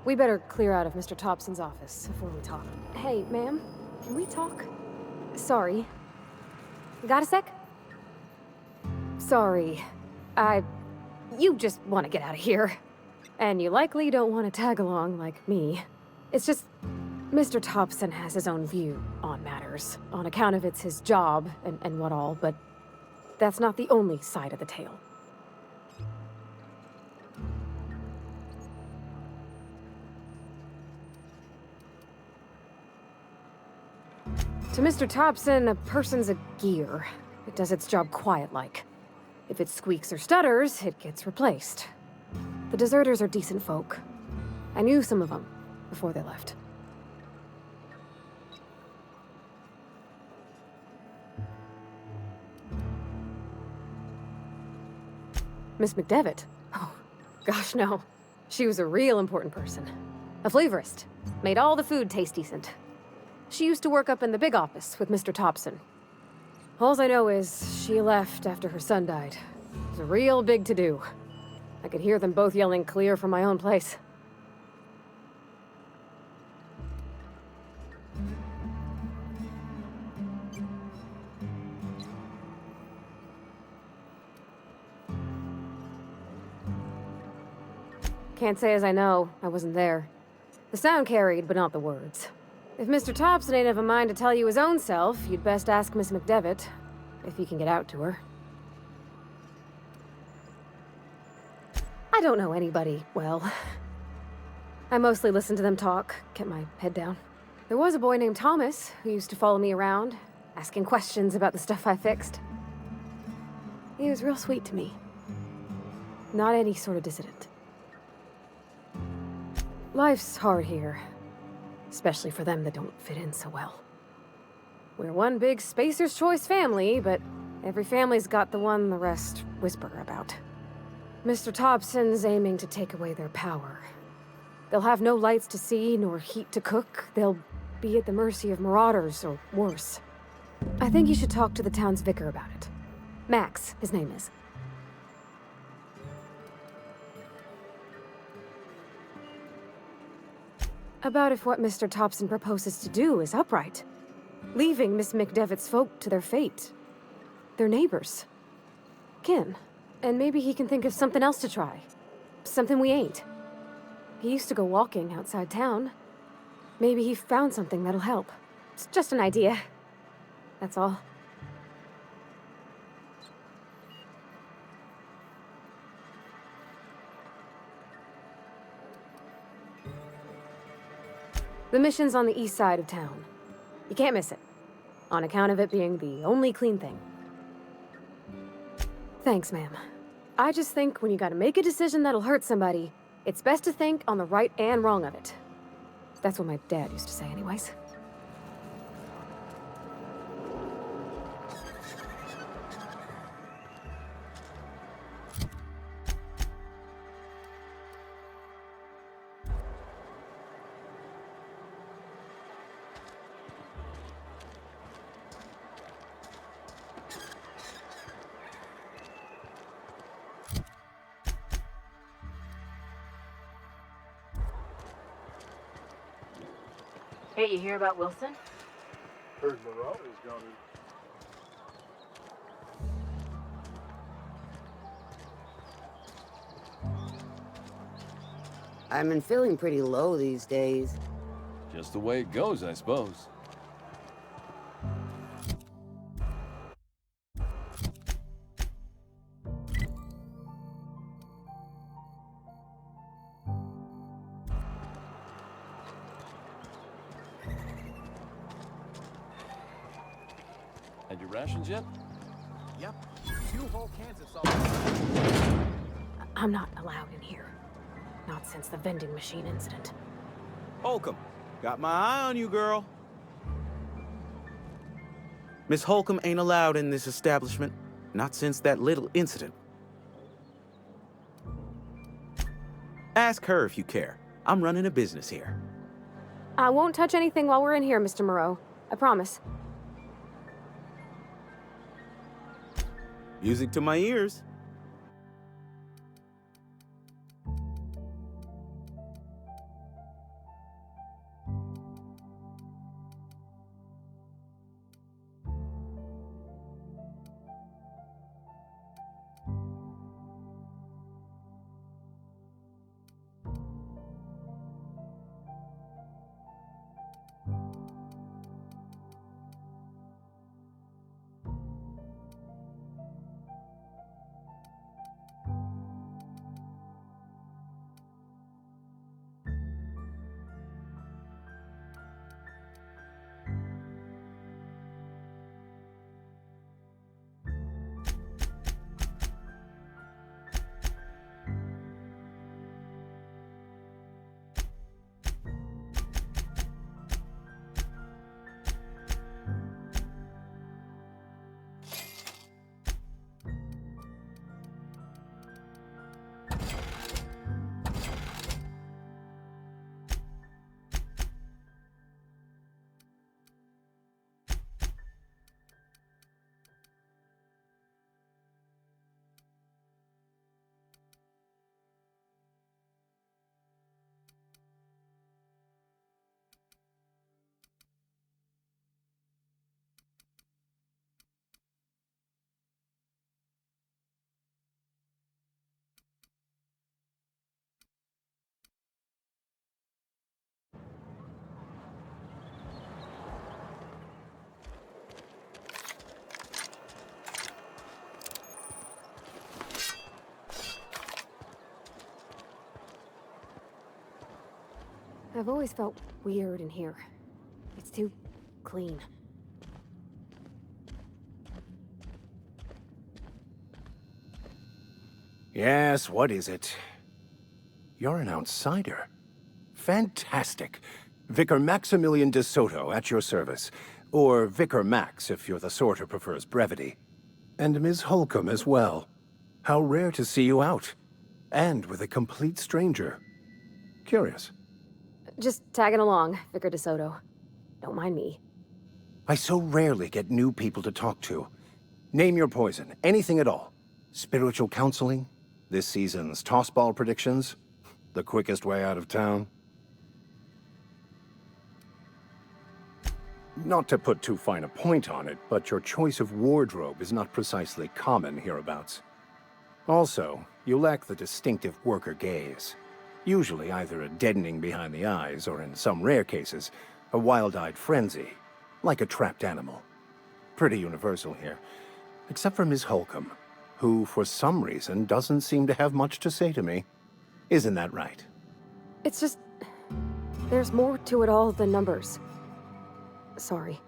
We better clear out of Mr. Thompson's office before we talk. Hey, ma'am, can we talk? Sorry. Got a sec? Sorry. You just want to get out of here. And you likely don't want to tag along like me. It's just, Mr. Thompson has his own view on matters, on account of it's his job and what all, but that's not the only side of the tale. To Mr. Thompson, a person's a gear. It does its job quiet-like. If it squeaks or stutters, it gets replaced. The deserters are decent folk. I knew some of them before they left. Miss McDevitt? Oh, gosh, no. She was a real important person. A flavorist. Made all the food taste decent. She used to work up in the big office with Mr. Thompson. All I know is she left after her son died. It was a real big to-do. I could hear them both yelling clear from my own place. Can't say as I know. I wasn't there. The sound carried, but not the words. If Mr. Thompson ain't of a mind to tell you his own self, you'd best ask Miss McDevitt, if you can get out to her. I don't know anybody well. I mostly listened to them talk, kept my head down. There was a boy named Thomas who used to follow me around, asking questions about the stuff I fixed. He was real sweet to me. Not any sort of dissident. Life's hard here. Especially for them that don't fit in so well. We're one big Spacer's Choice family, but every family's got the one the rest whisper about. Mr. Thompson's aiming to take away their power. They'll have no lights to see, nor heat to cook. They'll be at the mercy of marauders, or worse. I think you should talk to the town's vicar about it. Max, his name is. About if what Mr. Thompson proposes to do is upright. Leaving Miss McDevitt's folk to their fate. Their neighbors. Kin. And maybe he can think of something else to try. Something we ain't. He used to go walking outside town. Maybe he found something that'll help. It's just an idea. That's all. The mission's on the east side of town. You can't miss it, on account of it being the only clean thing. Thanks, ma'am. I just think when you gotta make a decision that'll hurt somebody, it's best to think on the right and wrong of it. That's what my dad used to say anyways. Hey, you hear about Wilson? Heard Moreau is gone. I've been feeling pretty low these days. Just the way it goes, I suppose. Had your rations yet? Yep. 2 whole cans of salt. I'm not allowed in here. Not since the vending machine incident. Holcomb, got my eye on you, girl. Miss Holcomb ain't allowed in this establishment. Not since that little incident. Ask her if you care. I'm running a business here. I won't touch anything while we're in here, Mr. Moreau. I promise. Music to my ears. I've always felt weird in here. It's too clean. Yes, what is it? You're an outsider. Fantastic. Vicar Maximilian de Soto at your service. Or Vicar Max, if you're the sort who prefers brevity. And Ms. Holcomb as well. How rare to see you out. And with a complete stranger. Curious. Just tagging along, Vicar DeSoto. Don't mind me. I so rarely get new people to talk to. Name your poison, anything at all. Spiritual counseling? This season's tossball predictions? The quickest way out of town? Not to put too fine a point on it, but your choice of wardrobe is not precisely common hereabouts. Also, you lack the distinctive worker gaze. Usually either a deadening behind the eyes, or in some rare cases, a wild-eyed frenzy, like a trapped animal. Pretty universal here, except for Ms. Holcomb, who, for some reason, doesn't seem to have much to say to me. Isn't that right? It's just... there's more to it all than numbers. Sorry.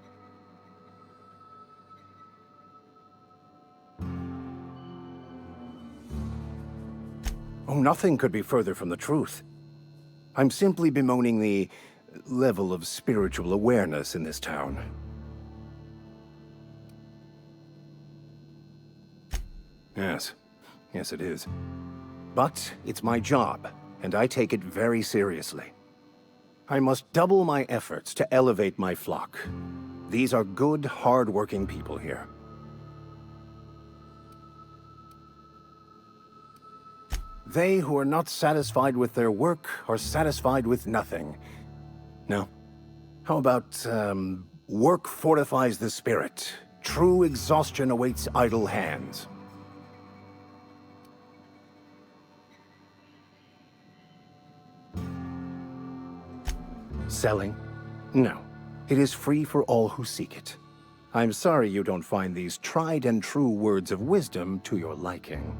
Oh, nothing could be further from the truth. I'm simply bemoaning the level of spiritual awareness in this town. Yes. Yes, it is. But it's my job, and I take it very seriously. I must double my efforts to elevate my flock. These are good, hard-working people here. They who are not satisfied with their work are satisfied with nothing. No. How about, work fortifies the spirit. True exhaustion awaits idle hands. Selling? No. It is free for all who seek it. I'm sorry you don't find these tried and true words of wisdom to your liking.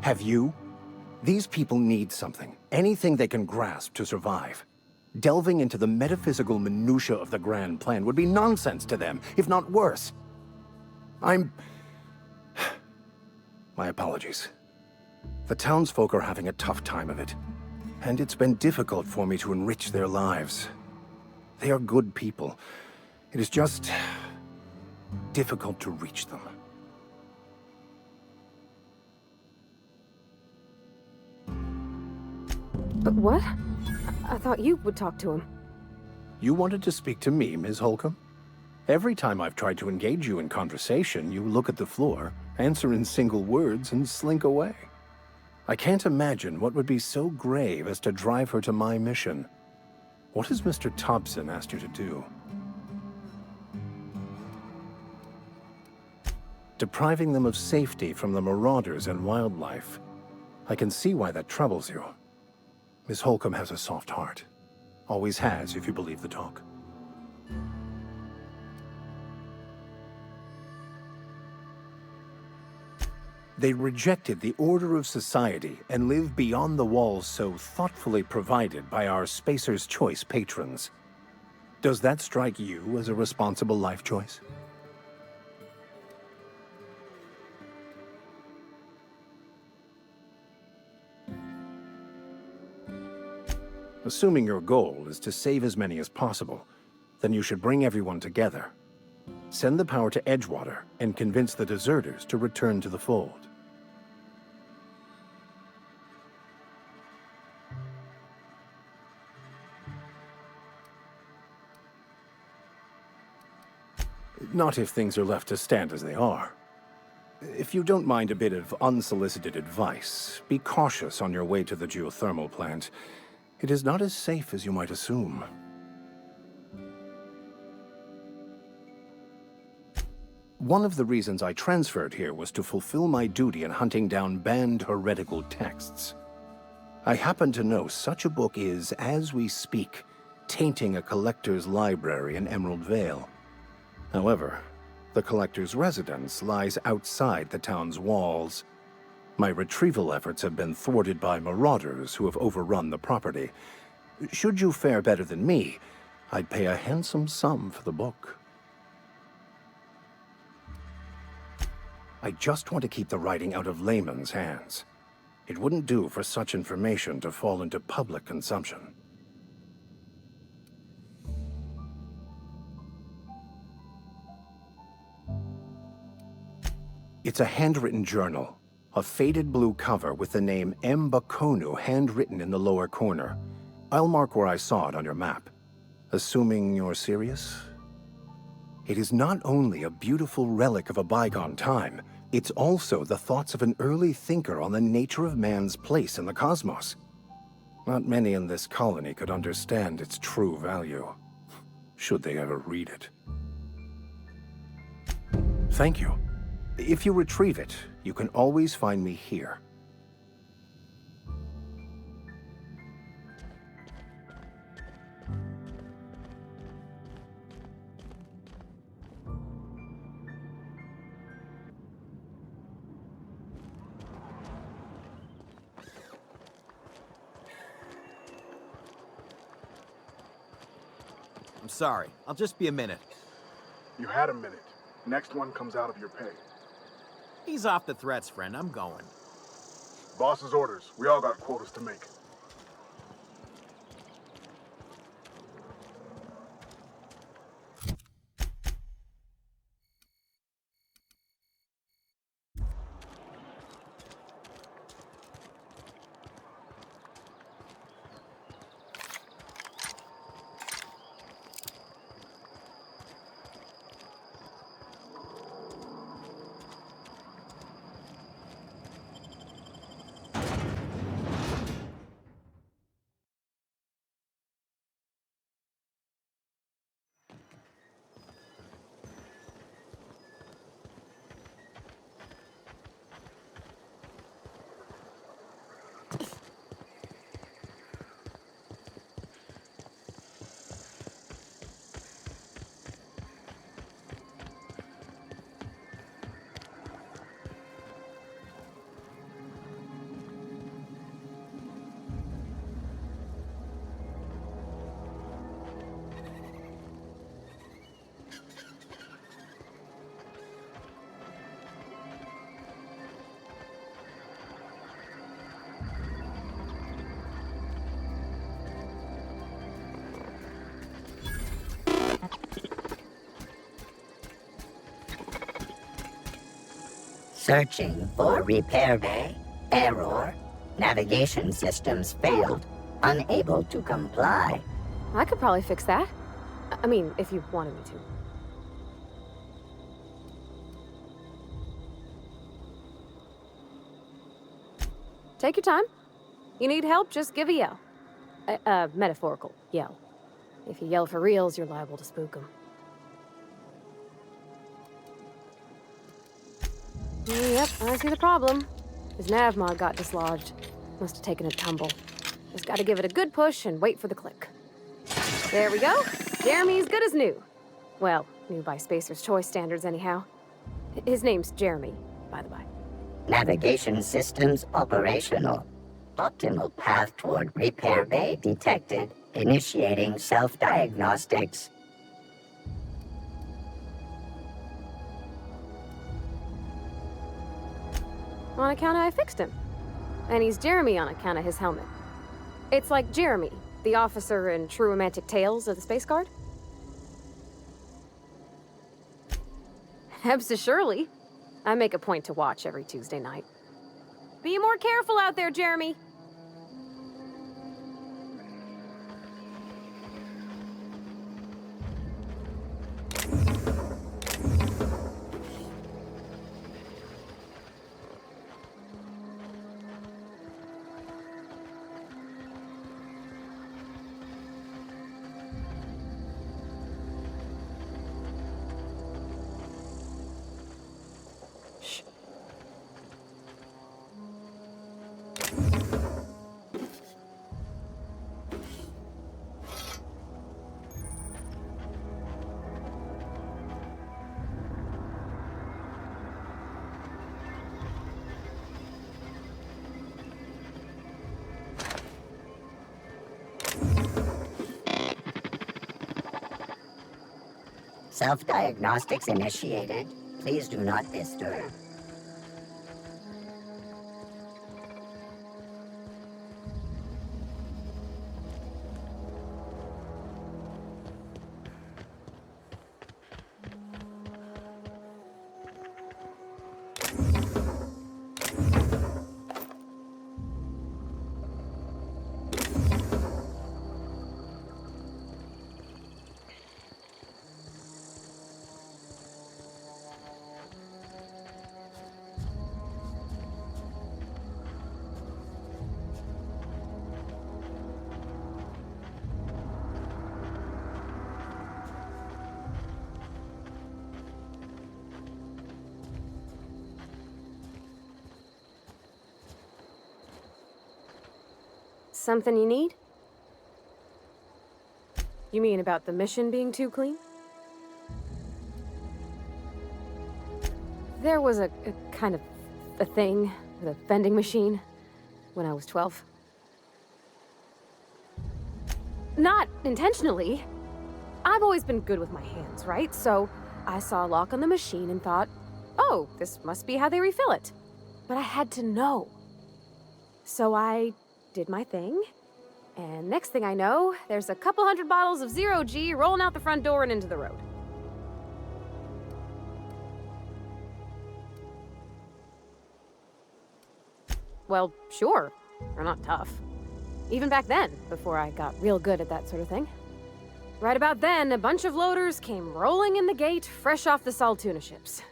Have you? These people need something. Anything they can grasp to survive. Delving into the metaphysical minutiae of the grand plan would be nonsense to them, if not worse. My apologies. The townsfolk are having a tough time of it, and it's been difficult for me to enrich their lives. They are good people. It is just difficult to reach them. But what? I thought you would talk to him. You wanted to speak to me, Ms. Holcomb? Every time I've tried to engage you in conversation, you look at the floor, answer in single words, and slink away. I can't imagine what would be so grave as to drive her to my mission. What has Mr. Thompson asked you to do? Depriving them of safety from the marauders and wildlife. I can see why that troubles you. Miss Holcomb has a soft heart. Always has, if you believe the talk. They rejected the order of society and live beyond the walls so thoughtfully provided by our Spacer's Choice patrons. Does that strike you as a responsible life choice? Assuming your goal is to save as many as possible, then you should bring everyone together. Send the power to Edgewater and convince the deserters to return to the fold. Not if things are left to stand as they are. If you don't mind a bit of unsolicited advice, be cautious on your way to the geothermal plant. It is not as safe as you might assume. One of the reasons I transferred here was to fulfill my duty in hunting down banned heretical texts. I happen to know such a book is, as we speak, tainting a collector's library in Emerald Vale. However, The collector's residence lies outside the town's walls. My retrieval efforts have been thwarted by marauders who have overrun the property. Should you fare better than me, I'd pay a handsome sum for the book. I just want to keep the writing out of layman's hands. It wouldn't do for such information to fall into public consumption. It's a handwritten journal, a faded blue cover with the name M. Bakonu handwritten in the lower corner. I'll mark where I saw it on your map. Assuming you're serious? It is not only a beautiful relic of a bygone time, it's also the thoughts of an early thinker on the nature of man's place in the cosmos. Not many in this colony could understand its true value, should they ever read it. Thank you. If you retrieve it, you can always find me here. I'm sorry. I'll just be a minute. You had a minute. Next one comes out of your pay. Ease off the threats, friend. I'm going. Boss's orders. We all got quotas to make. Searching for repair bay. Error. Navigation systems failed. Unable to comply. I could probably fix that. I mean, if you wanted me to. Take your time. You need help, just give a yell. A metaphorical yell. If you yell for reals, you're liable to spook them. Yep, I see the problem. His nav mod got dislodged. Must have taken a tumble. Just gotta give it a good push and wait for the click. There we go. Jeremy's good as new. Well, new by Spacer's Choice standards anyhow. His name's Jeremy, by the by. Navigation systems operational. Optimal path toward repair bay detected. Initiating self-diagnostics. On account of I fixed him. And he's Jeremy on account of his helmet. It's like Jeremy, the officer in True Romantic Tales of the Space Guard. Absolutely. I make a point to watch every Tuesday night. Be more careful out there, Jeremy. Self-diagnostics initiated. Please do not disturb. Something you need? You mean about the mission being too clean? There was a kind of a thing with a vending machine when I was 12. Not intentionally. I've always been good with my hands, right? So I saw a lock on the machine and thought, oh, this must be how they refill it. But I had to know. So I did my thing, and next thing I know, there's a couple hundred bottles of 0G rolling out the front door and into the road. Well, sure. They're not tough. Even back then, before I got real good at that sort of thing. Right about then, a bunch of loaders came rolling in the gate, fresh off the salt tuna ships.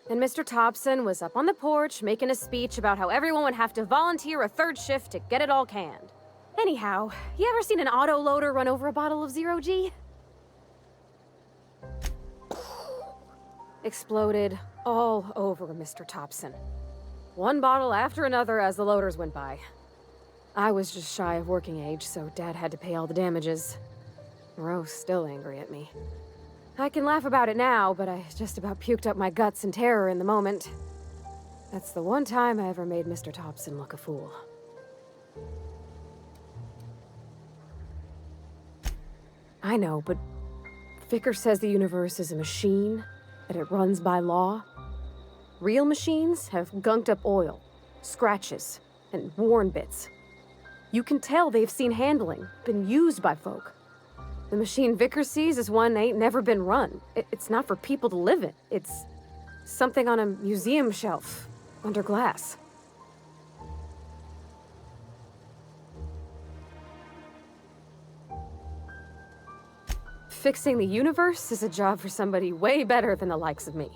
And Mr. Thompson was up on the porch making a speech about how everyone would have to volunteer a third shift to get it all canned. Anyhow, you ever seen an auto loader run over a bottle of 0G? Exploded all over Mr. Thompson. One bottle after another as the loaders went by. I was just shy of working age, so Dad had to pay all the damages. Rose still angry at me. I can laugh about it now, but I just about puked up my guts in terror in the moment. That's the one time I ever made Mr. Thompson look a fool. I know, but Vicker says the universe is a machine, that it runs by law. Real machines have gunked up oil, scratches, and worn bits. You can tell they've seen handling, been used by folk. The machine Vicker sees is one ain't never been run. It's not for people to live in. It's something on a museum shelf, under glass. Fixing the universe is a job for somebody way better than the likes of me.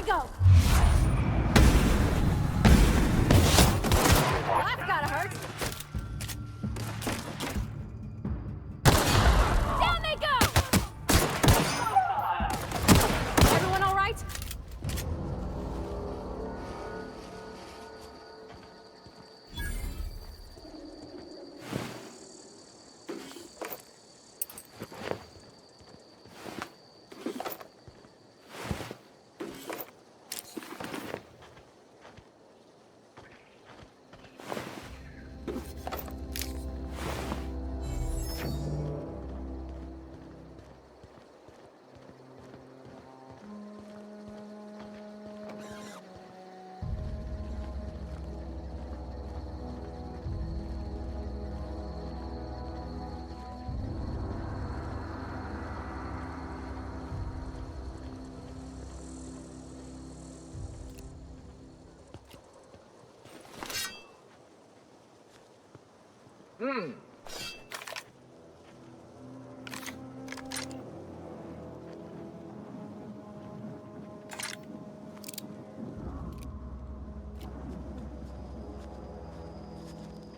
Go! That's gotta hurt! Down they go! Everyone all right?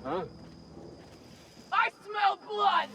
Huh? I smell blood!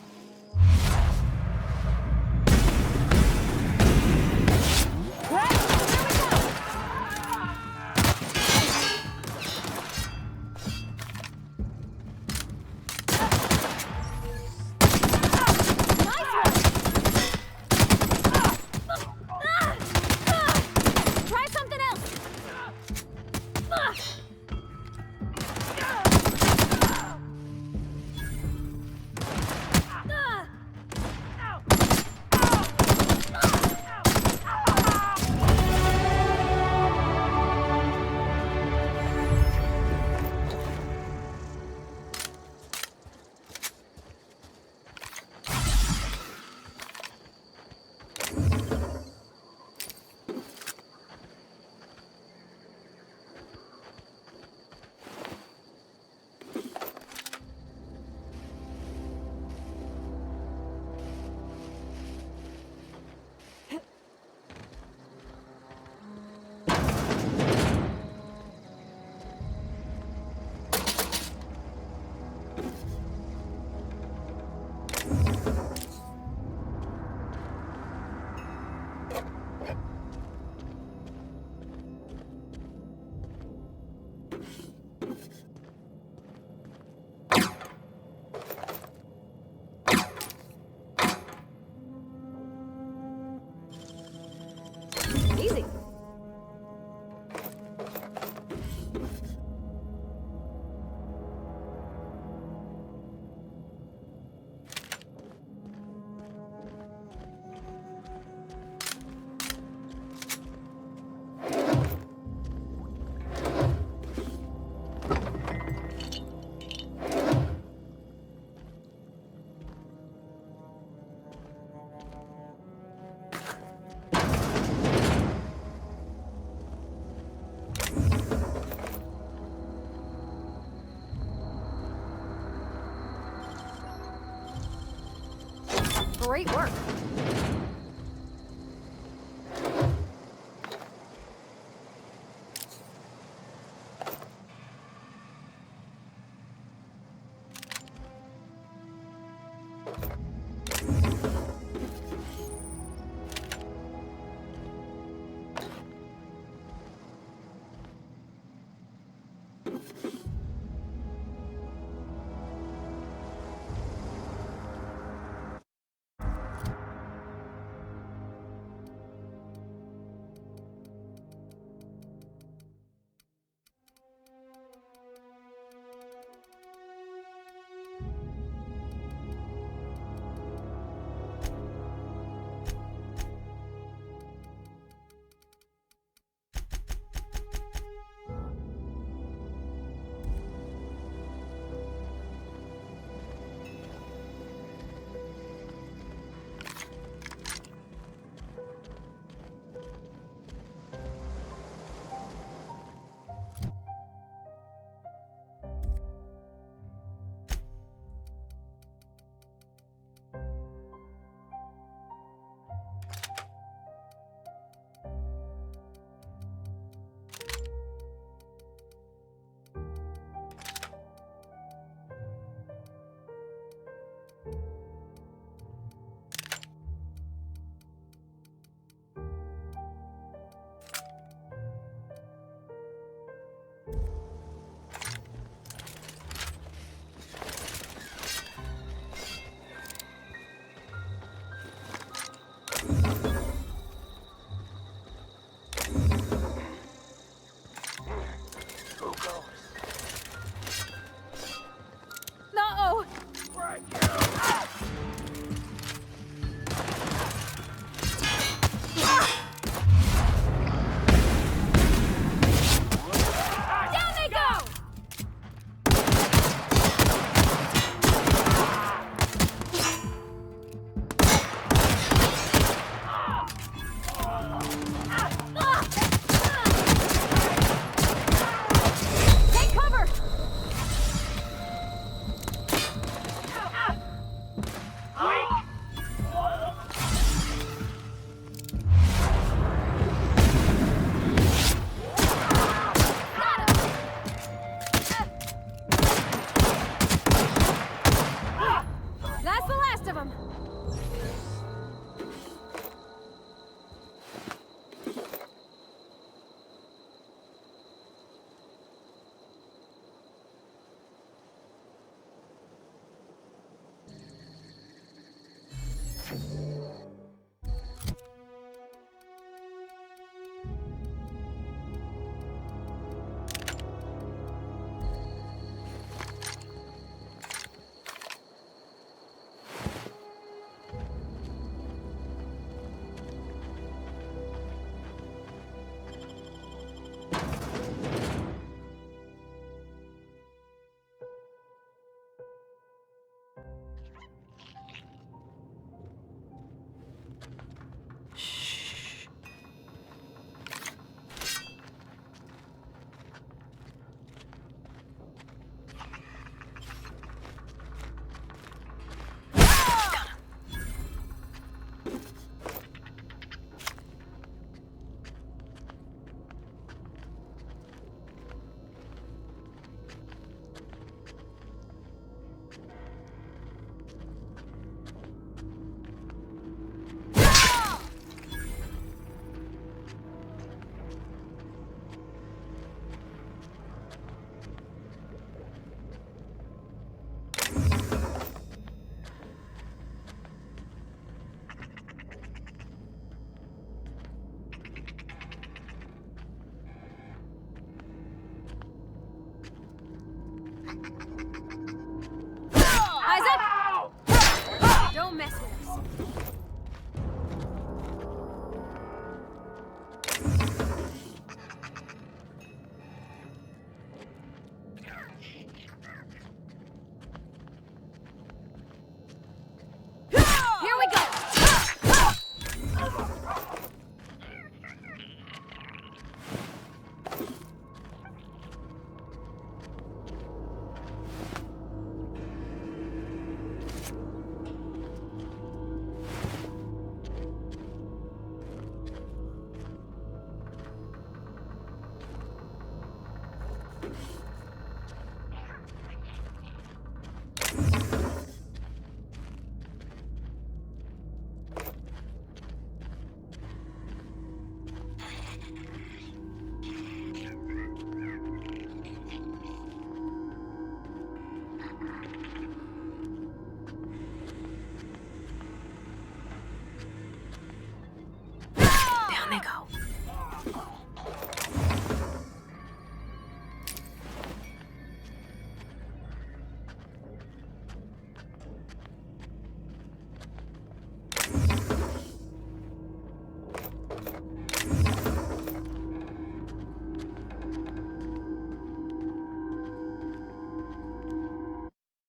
Great work.